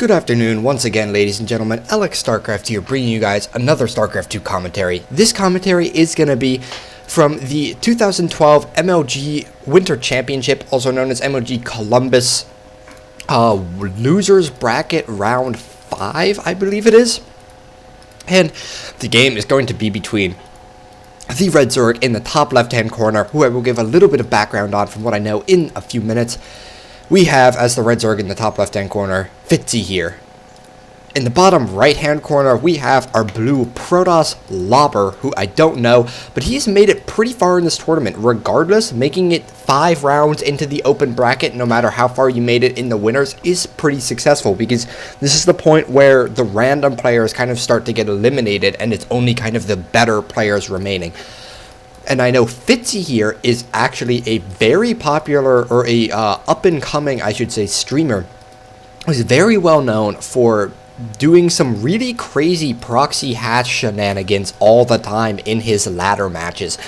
Good afternoon, once again, ladies and gentlemen. Alex StarCraft here, bringing you guys another StarCraft 2 commentary. This commentary is going to be from the 2012 MLG Winter Championship, also known as MLG Columbus, Losers Bracket Round 5, I believe it is. And the game is going to be between the Red Zerg in the top left-hand corner, who I will give a little bit of background on from what I know in a few minutes. We have, as the Red Zerg in the top left-hand corner, FitzyHere. In the bottom right-hand corner, we have our blue Protoss Lobber, who I don't know, but he's made it pretty far in this tournament, regardless. Making it 5 rounds into the open bracket, no matter how far you made it in the winners, is pretty successful, because this is the point where the random players kind of start to get eliminated, and it's only kind of the better players remaining. And I know FitzyHere is actually a very popular, or a up-and-coming, I should say, streamer. He's very well known for doing some really crazy proxy hatch shenanigans all the time in his ladder matches.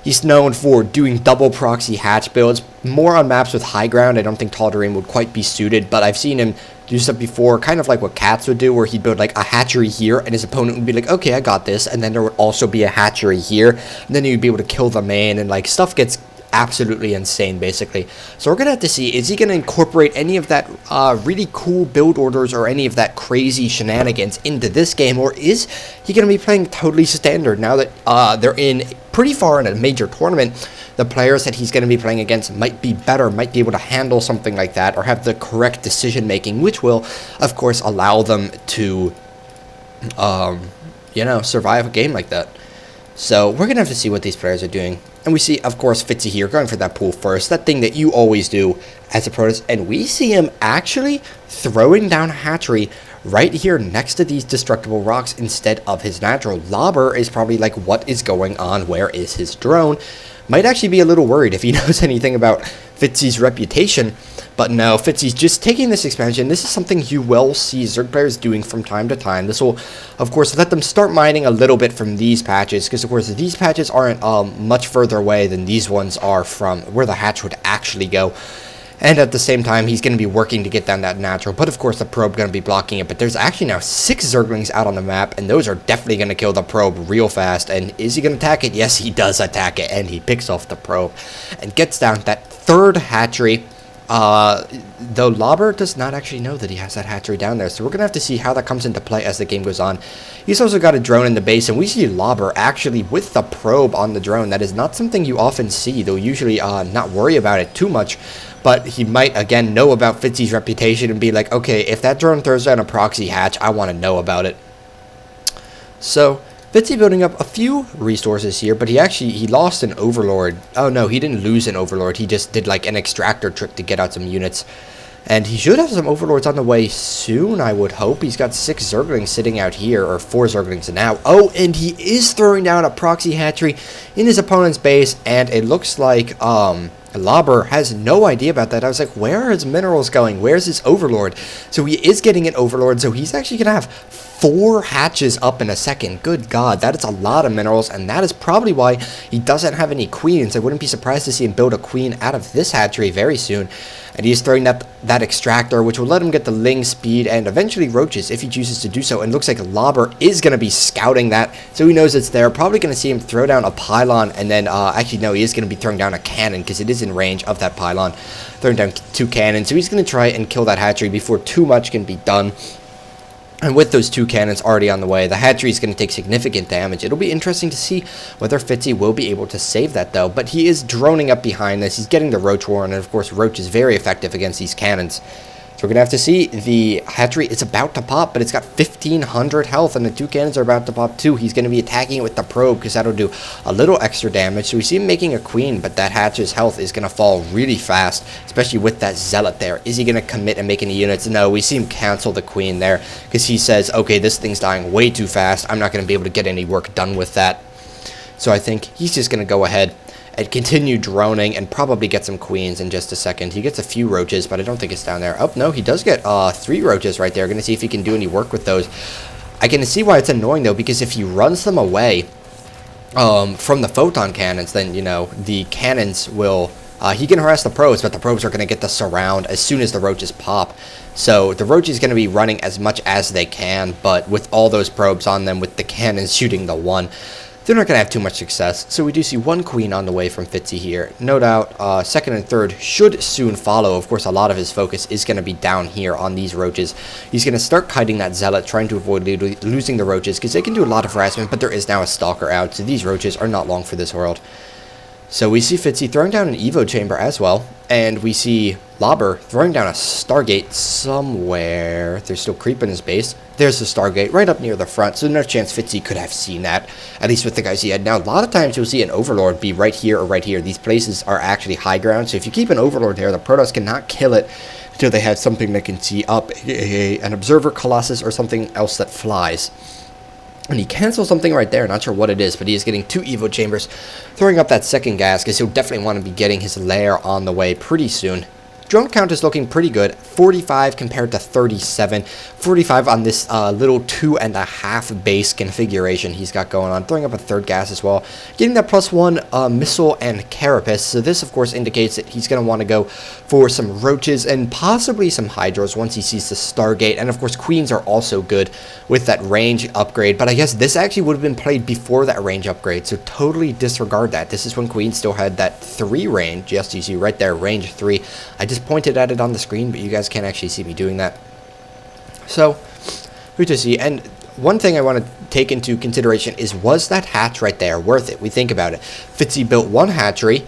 He's known for doing double proxy hatch builds, more on maps with high ground. I don't think Tal'darim would quite be suited, but I've seen him do stuff before, kind of like what Cats would do, where he'd build like a hatchery here, and his opponent would be like, okay, I got this, and then there would also be a hatchery here, and then he'd be able to kill the main, and like stuff gets absolutely insane, basically. So we're gonna have to see, is he gonna incorporate any of that really cool build orders or any of that crazy shenanigans into this game, or is he gonna be playing totally standard now that they're in pretty far in a major tournament? The players that he's going to be playing against might be better, might be able to handle something like that, or have the correct decision making, which will, of course, allow them to, survive a game like that. So we're going to have to see what these players are doing. And we see, of course, FitzyHere going for that pool first, that thing that you always do as a Protoss. And we see him actually throwing down a hatchery right here next to these destructible rocks instead of his natural. Lobber is probably like, what is going on? Where is his drone? Might actually be a little worried if he knows anything about Fitzy's reputation. But no, Fitzy's just taking this expansion. This is something you will see Zerg players doing from time to time. This will, of course, let them start mining a little bit from these patches, because, of course, these patches aren't much further away than these ones are from where the hatch would actually go. And at the same time, he's going to be working to get down that natural. But, of course, the probe going to be blocking it. But there's actually now 6 Zerglings out on the map. And those are definitely going to kill the probe real fast. And is he going to attack it? Yes, he does attack it. And he picks off the probe and gets down that 3rd hatchery. Though Lobber does not actually know that he has that hatchery down there. So we're going to have to see how that comes into play as the game goes on. He's also got a drone in the base. And we see Lobber actually with the probe on the drone. That is not something you often see. They'll usually not worry about it too much. But he might, again, know about Fitzy's reputation and be like, okay, if that drone throws down a proxy hatch, I want to know about it. So, Fitzy building up a few resources here, but he lost an Overlord. Oh, no, he didn't lose an Overlord. He just did, like, an extractor trick to get out some units. And he should have some Overlords on the way soon, I would hope. He's got 6 Zerglings sitting out here, or 4 Zerglings now. Oh, and he is throwing down a proxy hatchery in his opponent's base, and it looks like, Lobber has no idea about that. I was like, where are his minerals going? Where's his Overlord? So he is getting an Overlord, so he's actually going to have 4 hatches up in a second. Good God, that is a lot of minerals, and that is probably why he doesn't have any queens. I wouldn't be surprised to see him build a queen out of this hatchery very soon. And he's throwing that extractor, which will let him get the Ling speed and eventually roaches if he chooses to do so. And looks like Lobber is going to be scouting that, so he knows it's there. Probably going to see him throw down a pylon, and then, actually, no, he is going to be throwing down a cannon, because it is in range of that pylon. Throwing down 2 cannons, so he's going to try and kill that hatchery before too much can be done. And with those 2 cannons already on the way, the hatchery is going to take significant damage. It'll be interesting to see whether Fitzy will be able to save that, though. But he is droning up behind this. He's getting the Roach Warren, and of course, Roach is very effective against these cannons. So we're going to have to see. The hatchery is about to pop, but it's got 1,500 health, and the 2 cannons are about to pop too. He's going to be attacking it with the probe, because that'll do a little extra damage. So we see him making a queen, but that hatch's health is going to fall really fast, especially with that zealot there. Is he going to commit and make any units? No, we see him cancel the queen there, because he says, okay, this thing's dying way too fast. I'm not going to be able to get any work done with that. So I think he's just going to go ahead and continue droning and probably get some queens in just a second. He gets a few roaches, but I don't think it's down there. Oh, no, he does get 3 roaches right there. Going to see if he can do any work with those. I can see why it's annoying, though, because if he runs them away from the photon cannons, then, you know, the cannons will He can harass the probes, but the probes are going to get the surround as soon as the roaches pop. So the roach is going to be running as much as they can, but with all those probes on them, with the cannons shooting the one, they're not going to have too much success. So we do see one queen on the way from Fitzy here. No doubt, second and third should soon follow. Of course, a lot of his focus is going to be down here on these roaches. He's going to start kiting that zealot, trying to avoid losing the roaches, because they can do a lot of harassment, but there is now a stalker out, so these roaches are not long for this world. So we see Fitzy throwing down an Evo chamber as well, and we see Lobber throwing down a Stargate somewhere. They're still creeping his base. There's the Stargate right up near the front, so no chance Fitzy could have seen that, at least with the guys he had. Now, a lot of times you'll see an Overlord be right here or right here. These places are actually high ground, so if you keep an Overlord there, the Protoss cannot kill it until they have something they can see up, an Observer Colossus or something else that flies. And he cancels something right there, not sure what it is, but he is getting 2 Evo chambers, throwing up that second gas, because he'll definitely want to be getting his lair on the way pretty soon. Drone count is looking pretty good, 45 compared to 37, 45 on this little 2.5 base configuration he's got going on, throwing up a third gas as well, getting that +1 missile and carapace. So this of course indicates that he's going to want to go for some roaches and possibly some hydros once he sees the Stargate, and of course queens are also good with that range upgrade, but I guess this actually would have been played before that range upgrade, so totally disregard that. This is when queens still had that 3 range. Yes, you see right there, range 3. I just pointed at it on the screen, but you guys can't actually see me doing that. So, good to see. And one thing I want to take into consideration is, was that hatch right there worth it? We think about it. Fitzy built 1 hatchery,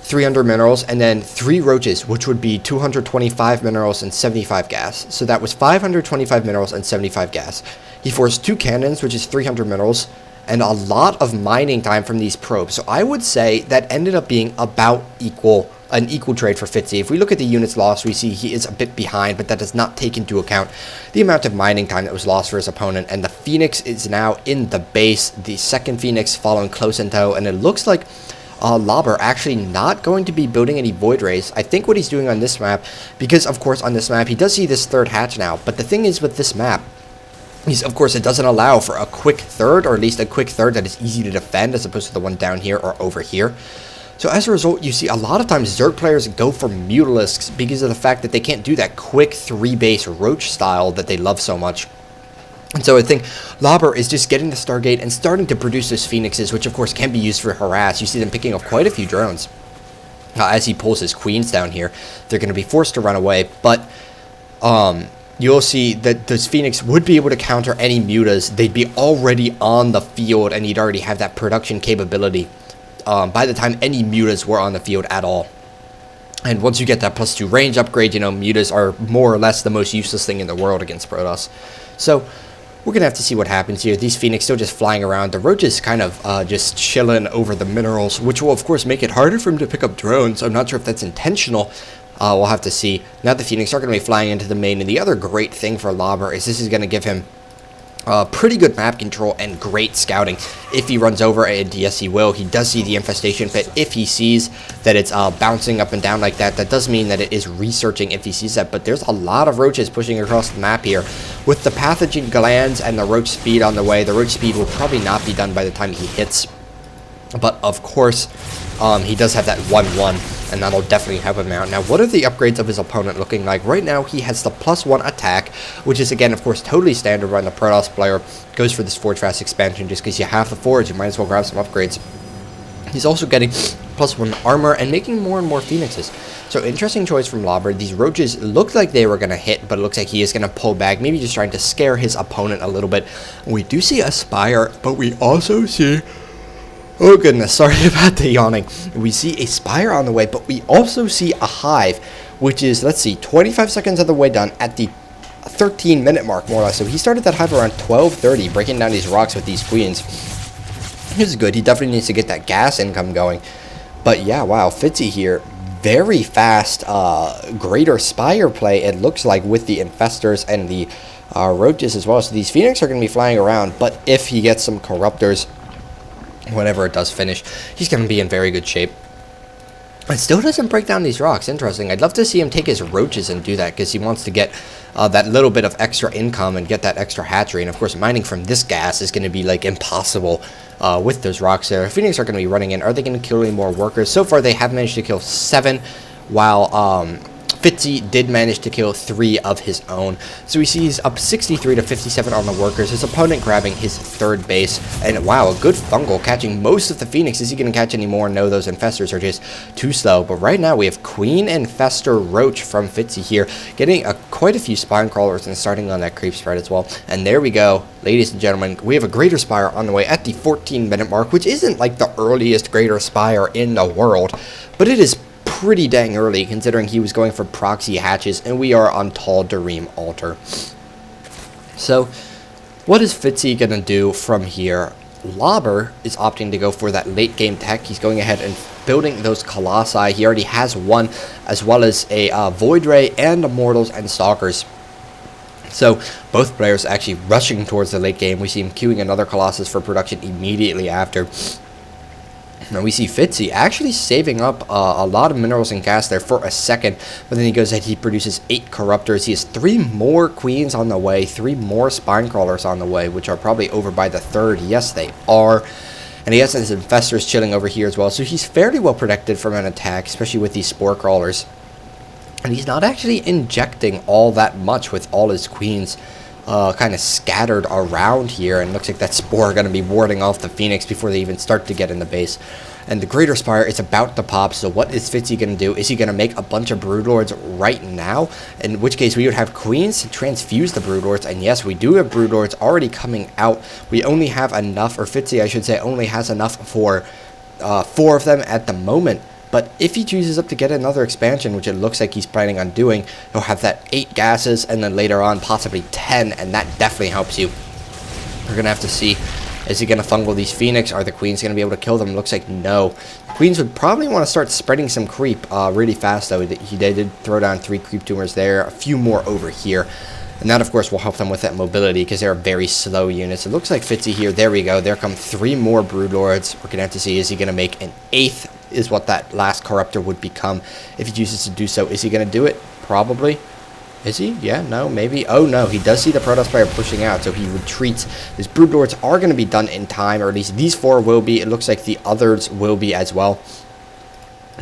300 minerals, and then 3 roaches, which would be 225 minerals and 75 gas. So that was 525 minerals and 75 gas. He forced 2 cannons, which is 300 minerals, and a lot of mining time from these probes. So I would say that ended up being about an equal trade for Fitzy. If we look at the units lost, we see he is a bit behind, but that does not take into account the amount of mining time that was lost for his opponent. And the Phoenix is now in the base, the second Phoenix following close in tow, and it looks like Lobber actually not going to be building any Void Rays. I think what he's doing on this map, because of course on this map he does see this third hatch now, but the thing is with this map, of course, it doesn't allow for a quick third, or at least a quick third that is easy to defend, as opposed to the one down here or over here. So as a result, you see a lot of times Zerg players go for Mutalisks because of the fact that they can't do that quick 3-base Roach style that they love so much. And so I think Lobber is just getting the Stargate and starting to produce those Phoenixes, which of course can be used for harass. You see them picking up quite a few drones. As he pulls his queens down here, they're going to be forced to run away, but you'll see that those Phoenix would be able to counter any mutas. They'd be already on the field, and he'd already have that production capability by the time any mutas were on the field at all. And once you get that +2 range upgrade, you know, mutas are more or less the most useless thing in the world against Protoss. So we're going to have to see what happens here. These Phoenix still just flying around. The roaches kind of just chilling over the minerals, which will of course make it harder for him to pick up drones. I'm not sure if that's intentional. We'll have to see. Now the Phoenix are going to be flying into the main, and the other great thing for Lobber is this is going to give him pretty good map control and great scouting if he runs over, and yes he will. He does see the infestation pit. If he sees that it's bouncing up and down like that, that does mean that it is researching if he sees that, but there's a lot of roaches pushing across the map here. With the pathogen glands and the roach speed on the way, the roach speed will probably not be done by the time he hits, but of course he does have that 1-1, and that'll definitely help him out. Now, what are the upgrades of his opponent looking like? Right now, he has the +1 attack, which is, again, of course, totally standard when the Protoss player goes for this Forge Fast expansion. Just because you have the Forge, you might as well grab some upgrades. He's also getting +1 armor and making more and more Phoenixes. So, interesting choice from Lobber. These roaches looked like they were going to hit, but it looks like he is going to pull back, maybe just trying to scare his opponent a little bit. We do see a Spire, but we also see... oh goodness, sorry about the yawning. We see a Spire on the way, but we also see a Hive, which is, let's see, 25 seconds of the way done at the 13-minute mark, more or less. So he started that Hive around 12:30, breaking down these rocks with these queens. This is good. He definitely needs to get that gas income going. But yeah, wow, Fitzy here, very fast, greater Spire play, it looks like, with the Infestors and the Roaches as well. So these Phoenix are going to be flying around, but if he gets some Corruptors, whenever it does finish, he's going to be in very good shape. It still doesn't break down these rocks. Interesting. I'd love to see him take his roaches and do that, because he wants to get that little bit of extra income and get that extra hatchery. And of course, mining from this gas is going to be like impossible with those rocks there. Phoenix are going to be running in. Are they going to kill any more workers? So far, they have managed to kill 7, while Fitzy did manage to kill 3 of his own. So we see he's up 63 to 57 on the workers. His opponent grabbing his 3rd base. And wow, a good fungal catching most of the Phoenix. Is he going to catch any more? No, those infestors are just too slow. But right now we have Queen Infestor Roach from Fitzy here, getting quite a few spine crawlers and starting on that creep spread as well. And there we go, ladies and gentlemen. We have a Greater Spire on the way at the 14-minute mark, which isn't like the earliest Greater Spire in the world, but it is pretty dang early considering he was going for proxy hatches, and we are on Tal'darim altar. So what is Fitzy gonna do from here? Lobber is opting to go for that late game tech. He's going ahead and building those Colossi. He already has 1, as well as a Void Ray and Immortals and Stalkers. So both players actually rushing towards the late game. We see him queuing another Colossus for production immediately after. Now we see Fitzy actually saving up a lot of minerals and gas there for a second, but then he goes ahead, he produces 8 corruptors. He has 3 more queens on the way, 3 more spine crawlers on the way, which are probably over by the 3rd. Yes, they are. And he has his infestors chilling over here as well, so he's fairly well protected from an attack, especially with these spore crawlers. And he's not actually injecting all that much with all his queens kind of scattered around here, and looks like that spore are going to be warding off the Phoenix before they even start to get in the base. And the Greater Spire is about to pop, so what is Fitzy going to do? Is he going to make a bunch of Broodlords right now? In which case we would have Queens to transfuse the Broodlords, and yes, we do have Broodlords already coming out. We only have enough, or Fitzy I should say, only has enough for 4 of them at the moment. But if he chooses up to get another expansion, which it looks like he's planning on doing, he'll have that 8 gases, and then later on possibly 10, and that definitely helps you. We're going to have to see, is he going to fungal these Phoenix? Are the Queens going to be able to kill them? Looks like no. Queens would probably want to start spreading some creep really fast, though. He did throw down 3 creep tumors there, a few more over here. And that, of course, will help them with that mobility because they're very slow units. It looks like Fitzy here. There we go. There come 3 more Broodlords. We're going to have to see, is he going to make an 8th? Is what that last corruptor would become if he chooses to do so. Is he going to do it? Probably. Is he? Yeah, no, maybe. Oh, no, he does see the Protoss player pushing out, so he retreats. His Broodlords are going to be done in time, or at least these 4 will be. It looks like the others will be as well.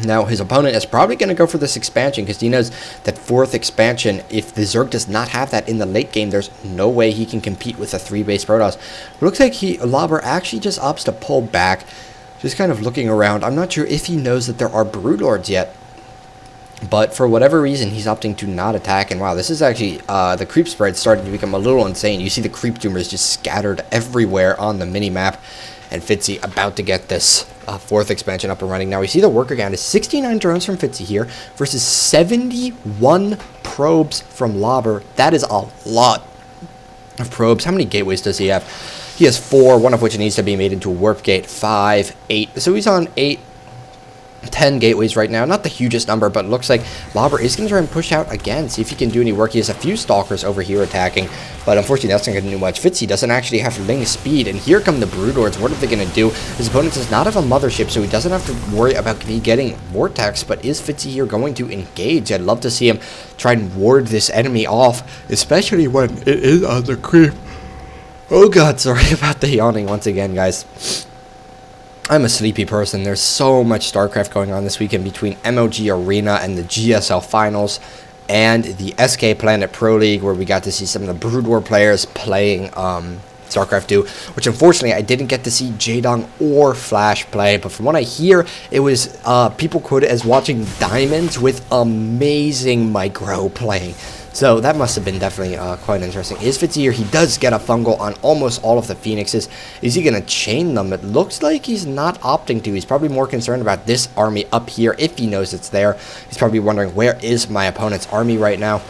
Now, his opponent is probably going to go for this expansion because he knows that 4th expansion, if the Zerg does not have that in the late game, there's no way he can compete with a 3-base Protoss. It looks like Lobber actually just opts to pull back, just kind of looking around. I'm not sure if he knows that there are Broodlords yet, but for whatever reason, he's opting to not attack. And wow, this is actually, the creep spread starting to become a little insane. You see the creep tumors just scattered everywhere on the mini-map, and Fitzy about to get this 4th expansion up and running. Now we see the worker count is 69 drones from Fitzy here versus 71 probes from Lobber. That is a lot of probes. How many gateways does he have? He has 4, one of which needs to be made into a warp gate. 5, 8. So he's on 10 gateways right now. Not the hugest number, but it looks like Lobber is going to try and push out again, see if he can do any work. He has a few Stalkers over here attacking, but unfortunately that's not going to do much. Fitzy doesn't actually have Ling speed, and here come the Broodlords. What are they going to do? His opponent does not have a mothership, so he doesn't have to worry about getting Vortex, but is Fitzy here going to engage? I'd love to see him try and ward this enemy off, especially when it is on the creep. Oh god, sorry about the yawning once again, guys. I'm a sleepy person. There's so much StarCraft going on this weekend between MLG Arena and the GSL Finals and the SK Planet Pro League, where we got to see some of the Brood War players playing StarCraft 2, which unfortunately I didn't get to see Jaedong or Flash play, but from what I hear, it was people quote it as watching Diamonds with amazing micro playing. So that must have been definitely quite interesting. Is Fitzy here? He does get a fungal on almost all of the Phoenixes. Is he going to chain them? It looks like he's not opting to. He's probably more concerned about this army up here if he knows it's there. He's probably wondering, where is my opponent's army right now?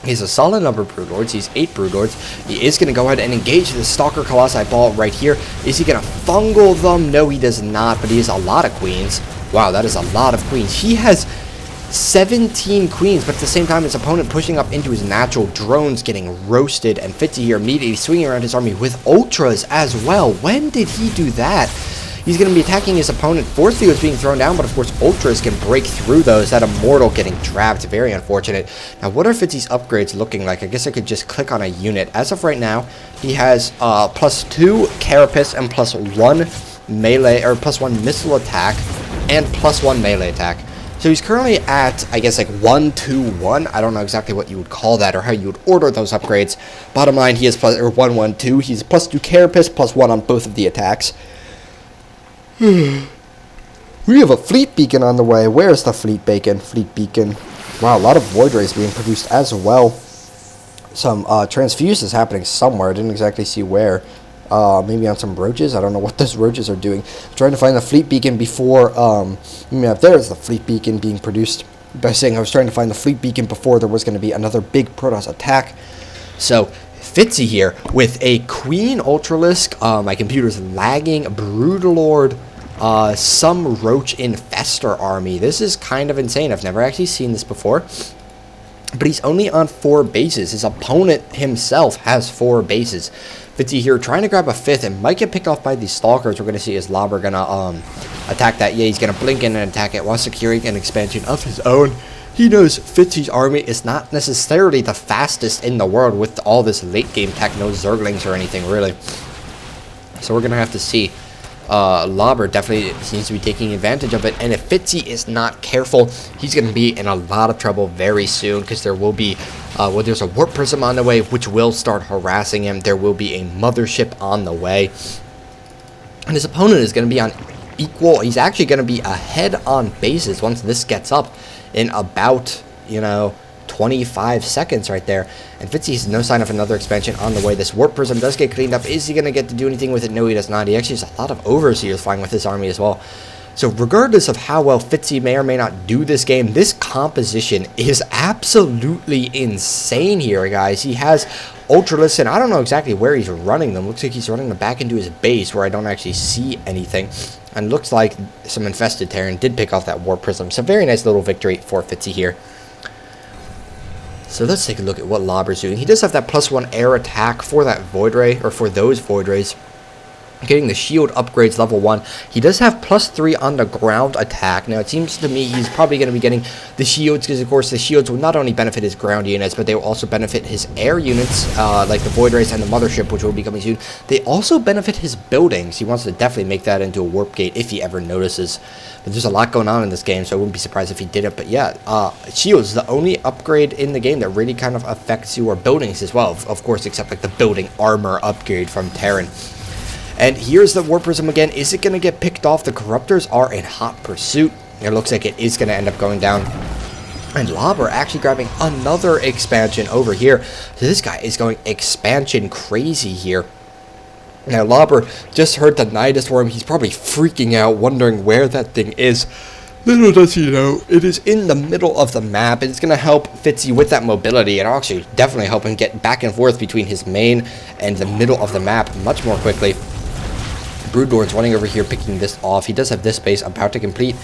He's a solid number of Broodlords. He's 8 Broodlords. He is going to go ahead and engage the Stalker Colossi ball right here. Is he going to fungal them? No, he does not, but he has a lot of Queens. Wow, that is a lot of Queens. He has 17 Queens, but at the same time his opponent pushing up into his natural, drones getting roasted, and Fitzy here immediately swinging around his army with Ultras as well. When did he do that? He's going to be attacking his opponent. Force Fields being thrown down, but of course Ultras can break through those. That Immortal getting trapped. Very unfortunate. Now, what are Fitzy's upgrades looking like? I guess I could just click on a unit. As of right now, he has +2 Carapace and +1 melee, or +1 missile attack, and +1 melee attack. So he's currently at, I guess, like 1-2-1. I don't know exactly what you would call that or how you would order those upgrades. Bottom line, he is +1-1-2. He's +2 Carapace, +1 on both of the attacks. We have a Fleet Beacon on the way. Where's the Fleet Beacon? Fleet Beacon. Wow, a lot of Void Rays being produced as well. Some transfuse is happening somewhere. I didn't exactly see where. Maybe on some roaches. I don't know what those roaches are doing. I'm trying to find the Fleet Beacon before, there's the Fleet Beacon being produced. By saying I was trying to find the Fleet Beacon before there was going to be another big Protoss attack. So, Fitzy here with a Queen Ultralisk. My computer's lagging. Broodlord. Some Roach Infestor army. This is kind of insane. I've never actually seen this before. But he's only on 4 bases. His opponent himself has 4 bases. FitzyHere trying to grab a 5th and might get picked off by these Stalkers. We're going to see is Lobber going to attack that. Yeah, he's going to blink in and attack it while securing an expansion of his own. He knows Fitzy's army is not necessarily the fastest in the world with all this late game tech. No Zerglings or anything, really. So we're going to have to see. Lobber definitely seems to be taking advantage of it, and if Fitzy is not careful, he's going to be in a lot of trouble very soon, because there will be, there's a Warp Prism on the way, which will start harassing him. There will be a Mothership on the way, and his opponent is going to be on equal, he's actually going to be ahead on bases once this gets up in about, 25 seconds right there. And Fitzy has no sign of another expansion on the way. This Warp Prism does get cleaned up. Is he going to get to do anything with it? No, he does not. He actually has a lot of Overseers flying with his army as well. So regardless of how well Fitzy may or may not do this game, this composition is absolutely insane here, guys. He has Ultralisks, and I don't know exactly where he's running them. Looks like he's running them back into his base where I don't actually see anything. And looks like some Infested Terran did pick off that Warp Prism. So very nice little victory for Fitzy here. So let's take a look at what Lobber's doing. He does have that +1 air attack for that Void Ray, or for those Void Rays. Getting the shield upgrades level 1. He does have +3 on the ground attack. Now it seems to me he's probably going to be getting the shields, because of course the shields will not only benefit his ground units, but they will also benefit his air units, like the Void Rays and the Mothership, which will be coming soon. They also benefit his buildings. He wants to definitely make that into a warp gate if he ever notices. But there's a lot going on in this game, so I wouldn't be surprised if he did it. But yeah, shields is the only upgrade in the game that really kind of affects your buildings as well. Of course, except like the building armor upgrade from Terran. And here's the Warp Prism again. Is it going to get picked off? The Corruptors are in hot pursuit. It looks like it is going to end up going down. And Lobber actually grabbing another expansion over here. So this guy is going expansion crazy here. Now, Lobber just heard the Nidus Worm. He's probably freaking out, wondering where that thing is. Little does he know, it is in the middle of the map. It's going to help Fitzy with that mobility, and actually definitely help him get back and forth between his main and the middle of the map much more quickly. Broodlord's running over here, picking this off. He does have this base about to complete,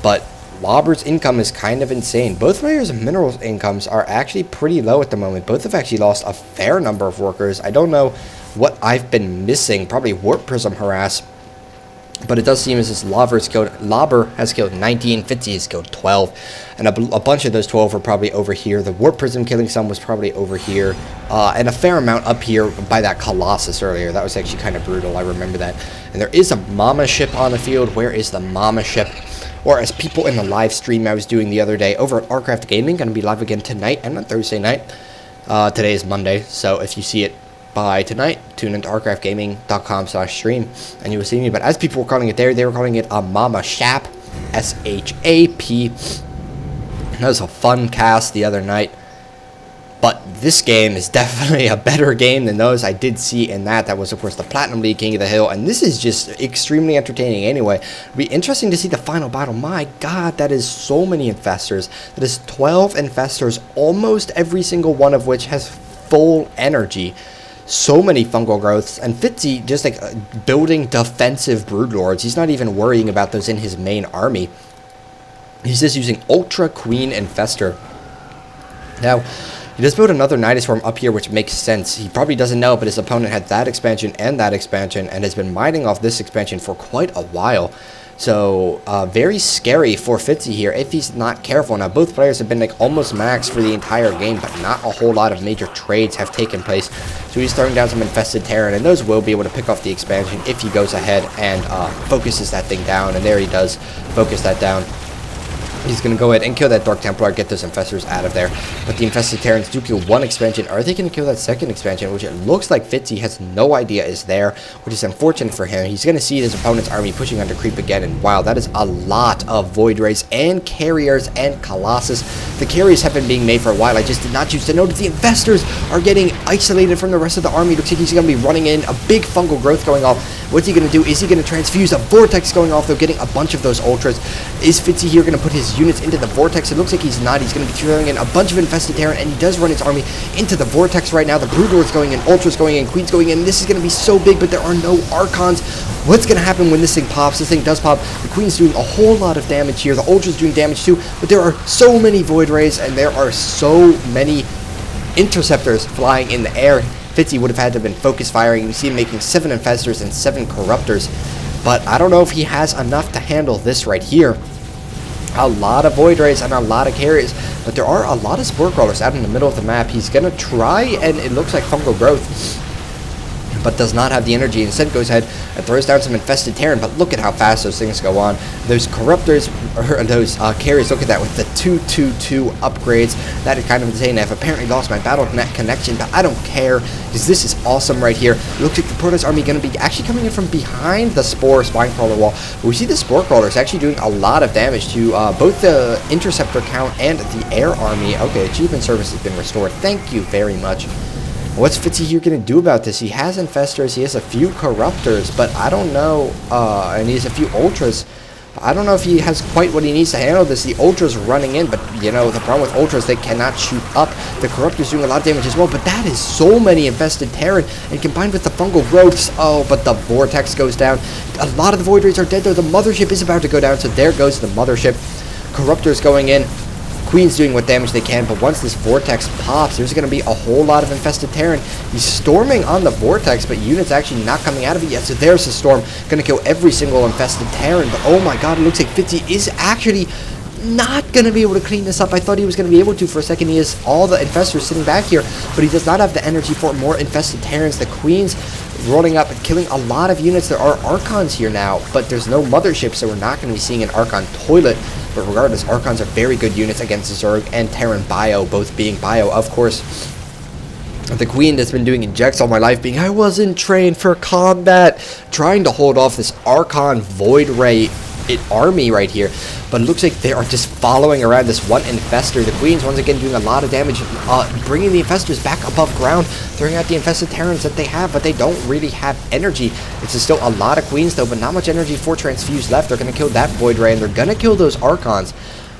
but Lobber's income is kind of insane. Both Rares and Minerals incomes are actually pretty low at the moment. Both have actually lost a fair number of workers. I don't know what I've been missing. Probably Warp Prism harass. But it does seem as if Lobber has killed 19, Fitzy has killed 12, and a bunch of those 12 were probably over here. The Warp Prism killing some was probably over here, and a fair amount up here by that Colossus earlier. That was actually kind of brutal, I remember that. And there is a Mama ship on the field. Where is the Mama ship? Or as people in the live stream I was doing the other day over at Arcraft Gaming, going to be live again tonight and on Thursday night. Today is Monday, so if you see it by tonight, tune into arcraftgaming.com/stream and you will see me. But as people were calling it there, they were calling it a Mama Shap, S-H-A-P. That was a fun cast the other night. But this game is definitely a better game than those I did see in that. That was, of course, the Platinum League, King of the Hill. And this is just extremely entertaining anyway. It'll be interesting to see the final battle. My God, that is so many Infestors. That is 12 Infestors, almost every single one of which has full energy. So many fungal growths, and Fitzy just like building defensive Broodlords. He's not even worrying about those in his main army. He's just using Ultra Queen Infestor. Now, He does build another Nidus Swarm up here, which makes sense. He probably doesn't know, but his opponent had that expansion, and has been mining off this expansion for quite a while. So, very scary for Fitzy here if he's not careful. Now, both players have been like almost max for the entire game, but not a whole lot of major trades have taken place. So he's throwing down some Infested Terran, and those will be able to pick off the expansion if he goes ahead and focuses that thing down. And there he does focus that down. He's going to go ahead and kill that Dark Templar, get those Infestors out of there. But the Infested Terrans do kill one expansion. Are they going to kill that second expansion, which it looks like Fitzy has no idea is there, which is unfortunate for him. He's going to see his opponent's army pushing under creep again, and wow, that is a lot of Void Rays and Carriers and Colossus. The Carriers have been being made for a while. I just did not choose to notice the Infestors are getting isolated from the rest of the army. Looks like he's going to be running in, a big fungal growth going off. What's he going to do? Is he going to transfuse? A Vortex going off, though, getting a bunch of those Ultras. Is Fitzy here going to put his units into the Vortex? It looks like he's not. He's going to be throwing in a bunch of Infested Terran, and he does run his army into the Vortex right now. The Broodlord's going in, Ultra's going in, Queen's going in. This is going to be so big, but there are no Archons. What's going to happen when this thing pops? This thing does pop. The Queen's doing a whole lot of damage here. The Ultra's doing damage too, but there are so many Void Rays, and there are so many Interceptors flying in the air. Fitzy would have had to have been focus firing. You see him making 7 Infestors and 7 Corruptors, but I don't know if he has enough to handle this right here. A lot of Void Rays and a lot of Carriers, but there are a lot of Spore Crawlers out in the middle of the map. He's going to try, and it looks like Fungal Growth, but does not have the energy. Instead goes ahead and throws down some Infested Terran, but look at how fast those things go on. Those Corruptors, or those Carriers, look at that with the 222 upgrades. That is kind of insane. I've apparently lost my BattleNet connection, but I don't care, because this is awesome right here. It looks like the Protoss army going to be actually coming in from behind the Spore Spine Crawler wall. But we see the Spore Crawlers actually doing a lot of damage to both the Interceptor count and the Air army. Okay, achievement service has been restored. Thank you very much. What's Fitzy here going to do about this? He has Infestors, he has a few Corruptors, but I don't know, and he has a few Ultras. I don't know if he has quite what he needs to handle this. The Ultra's running in, but, you know, the problem with Ultras, they cannot shoot up. The Corruptor's doing a lot of damage as well, but that is so many Infested Terran, and combined with the Fungal Growths, oh, but the Vortex goes down. A lot of the Void Rays are dead, though. The Mothership is about to go down, so there goes the Mothership. Corruptor's going in. Queen's doing what damage they can, but once this Vortex pops, there's going to be a whole lot of Infested Terran. He's storming on the Vortex, but units actually not coming out of it yet, so there's the Storm. Going to kill every single Infested Terran, but oh my god, it looks like Fitzy is actually not going to be able to clean this up. I thought he was going to be able to for a second. He has all the Infestors sitting back here, but he does not have the energy for more Infested Terrans. The Queen's rolling up and killing a lot of units. There are Archons here now, but there's no Mothership, so we're not going to be seeing an Archon toilet. But regardless, Archons are very good units against Zerg and Terran Bio, both being Bio, of course. The Queen has been doing ejects all my life, being, I wasn't trained for combat, trying to hold off this Archon Void Ray army right here, but it looks like they are just following around this one Infestor. The Queen's once again doing a lot of damage, bringing the Infestors back above ground, throwing out the Infested Terrans that they have, but they don't really have energy. It's just still a lot of Queens though, but not much energy for Transfuse left. They're going to kill that Void Ray, and they're going to kill those Archons.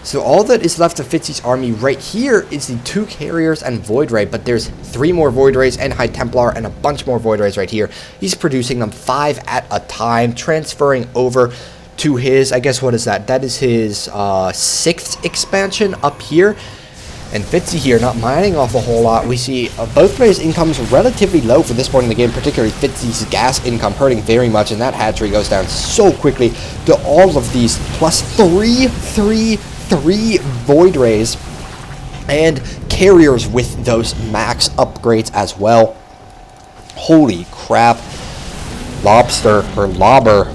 So all that is left of Fitzy's army right here is the 2 Carriers and Void Ray, but there's 3 more Void Rays and High Templar and a bunch more Void Rays right here. He's producing them 5 at a time, transferring over to his, I guess, what is that? That is his 6th expansion up here. And Fitzy here not mining off a whole lot. We see both players' incomes relatively low for this point in the game, particularly Fitzy's gas income hurting very much, and that hatchery goes down so quickly to all of these plus 3 Void Rays and Carriers with those max upgrades as well. Holy crap. Lobster, or Lobber,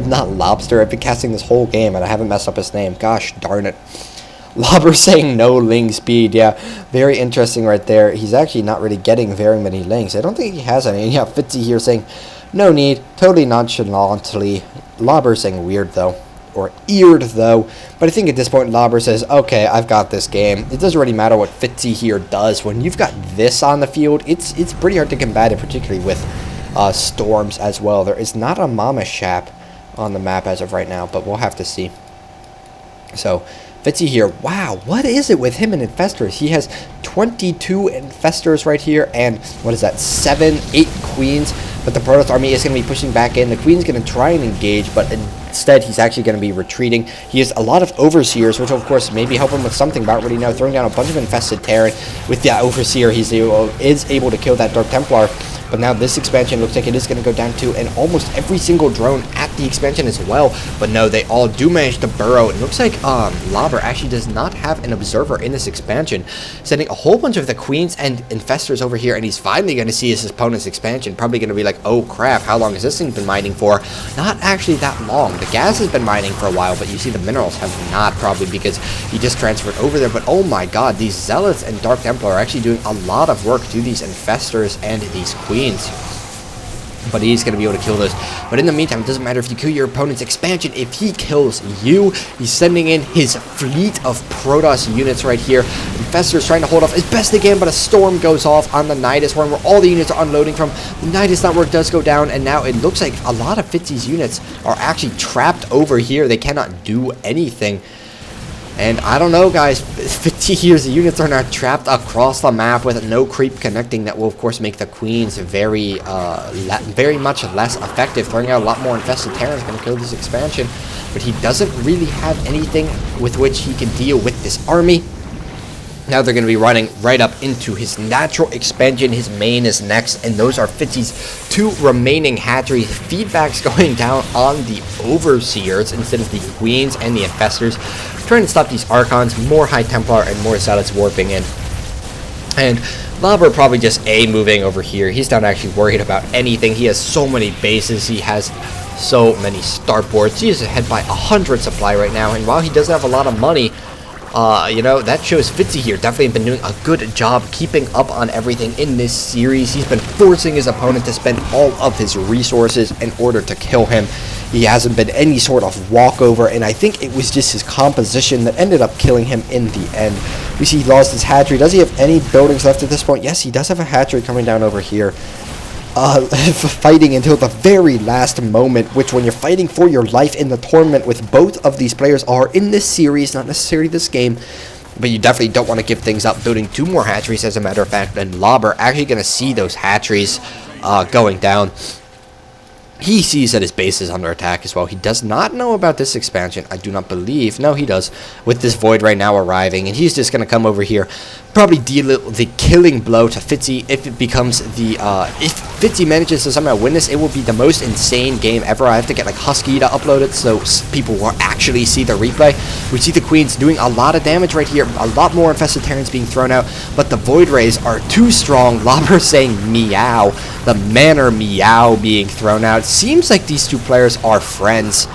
not Lobster. I've been casting this whole game and I haven't messed up his name. Gosh darn it. Lobber saying no Ling speed. Yeah, very interesting right there. He's actually not really getting very many Lings. I don't think he has any. Yeah, Fitzy here saying no need, totally nonchalantly. Lobber saying weird though, or eared though. But I think at this point Lobber says, okay, I've got this game. It doesn't really matter what Fitzy here does. When you've got this on the field, it's pretty hard to combat it, particularly with storms as well. There is not a Mama Shap on the map as of right now, but we'll have to see. So Fitzy here, wow, what is it with him and Infestors? He has 22 Infestors right here, and what is that, 8 Queens, but the Protoss army is going to be pushing back in. The Queen's going to try and engage, but instead, he's actually going to be retreating. He has a lot of Overseers, which of course maybe help him with something, but already now throwing down a bunch of Infested Terran. With the Overseer, he's able to kill that Dark Templar. But now this expansion looks like it is going to go down to and almost every single drone at the expansion as well. But no, they all do manage to burrow. It looks like Lobber actually does not have an observer in this expansion, sending a whole bunch of the Queens and Infestors over here, and he's finally going to see his opponent's expansion. Probably going to be like, oh crap, how long has this thing been mining for? Not actually that long. The gas has been mining for a while, but you see the minerals have not, probably because he just transferred over there. But oh my god, these Zealots and Dark Templar are actually doing a lot of work to these Infestors and these Queens. But he's going to be able to kill those. But in the meantime, it doesn't matter if you kill your opponent's expansion. If he kills you, he's sending in his fleet of Protoss units right here. Infestor's trying to hold off as best they can, but a storm goes off on the Nidus Horn where all the units are unloading from. The Nidus network does go down, and now it looks like a lot of Fitzy's units are actually trapped over here. They cannot do anything. And I don't know, guys, FitzyHere's units are now trapped across the map with no creep connecting. That will, of course, make the Queens very much less effective. Throwing out a lot more Infested Terran is going to kill this expansion. But he doesn't really have anything with which he can deal with this army. Now they're going to be running right up into his natural expansion. His main is next, and those are Fitzy's 2 remaining hatcheries. Feedback's going down on the Overseers instead of the Queens and the Infestors. Trying to stop these Archons, more High Templar, and more Zealots warping in. And Lobber probably just moving over here. He's not actually worried about anything. He has so many bases. He has so many starports. He is ahead by 100 supply right now, and while he doesn't have a lot of money, you know, that shows FitzyHere definitely been doing a good job keeping up on everything in this series. He's been forcing his opponent to spend all of his resources in order to kill him. He hasn't been any sort of walkover, and I think it was just his composition that ended up killing him in the end. We see he lost his hatchery. Does he have any buildings left at this point? Yes, he does have a hatchery coming down over here. Fighting until the very last moment, which when you're fighting for your life in the tournament with both of these players are in this series, not necessarily this game, but you definitely don't want to give things up. Building 2 more hatcheries, as a matter of fact, and Lobber actually going to see those hatcheries going down. He sees that his base is under attack as well. He does not know about this expansion, I do not believe. No, he does, with this Void right now arriving, and he's just going to come over here, probably deal the killing blow to Fitzy if it becomes the, if Fitzy manages to somehow win this, it will be the most insane game ever. I have to get like Husky to upload it so people will actually see the replay. We see the Queens doing a lot of damage right here, a lot more Infested Terrans being thrown out, but the Void Rays are too strong. Lobber saying meow, the Manor meow being thrown out. Seems like these 2 players are friends.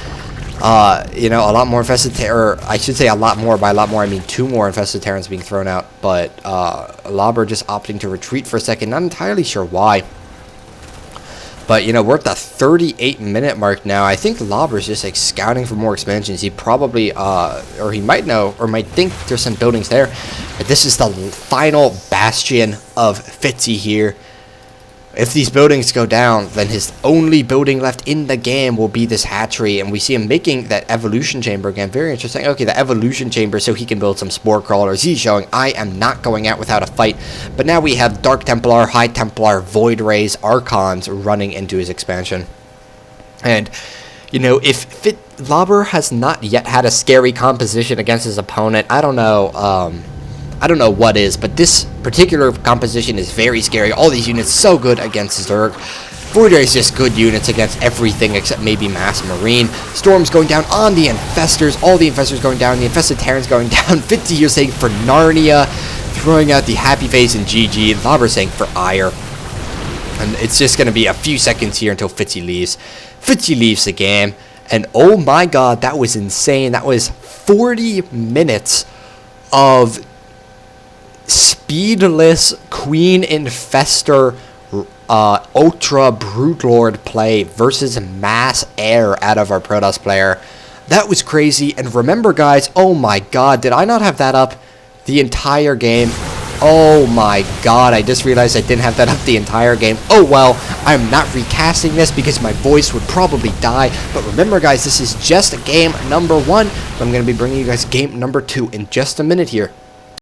You know, a lot more Infested Terror, I should say a lot more, by a lot more I mean 2 more Infested Terrans being thrown out, but Lobber just opting to retreat for a second, not entirely sure why. But, you know, we're at the 38-minute mark now. I think Lobber's just, like, scouting for more expansions. He probably, or he might know, or might think there's some buildings there. But this is the final bastion of FitzyHere. If these buildings go down, then his only building left in the game will be this hatchery, and we see him making that evolution chamber again. Very interesting. Okay, the evolution chamber so he can build some spore crawlers. He's showing, I am not going out without a fight. But now we have Dark Templar, High Templar, Void Rays, Archons running into his expansion. And, you know, if Lobber has not yet had a scary composition against his opponent, I don't know what is, but this particular composition is very scary. All these units so good against Zerg. Void Ray is just good units against everything except maybe Mass Marine. Storm's going down on the Infestors. All the Infestors going down. The Infested Terrans going down. FitzyHere saying for Narnia. Throwing out the happy face and GG. Lobber saying for ire. And it's just going to be a few seconds here until Fitzy leaves. Fitzy leaves the game. And oh my god, that was insane. That was 40 minutes of speedless Queen Infestor Ultra Broodlord play versus mass air out of our Protoss player. That was crazy. And remember, guys, oh my god, did I not have that up the entire game? Oh my god, I just realized I didn't have that up the entire game. Oh well, I'm not recasting this because my voice would probably die. But remember, guys, this is just game number 1. I'm going to be bringing you guys game number 2 in just a minute here.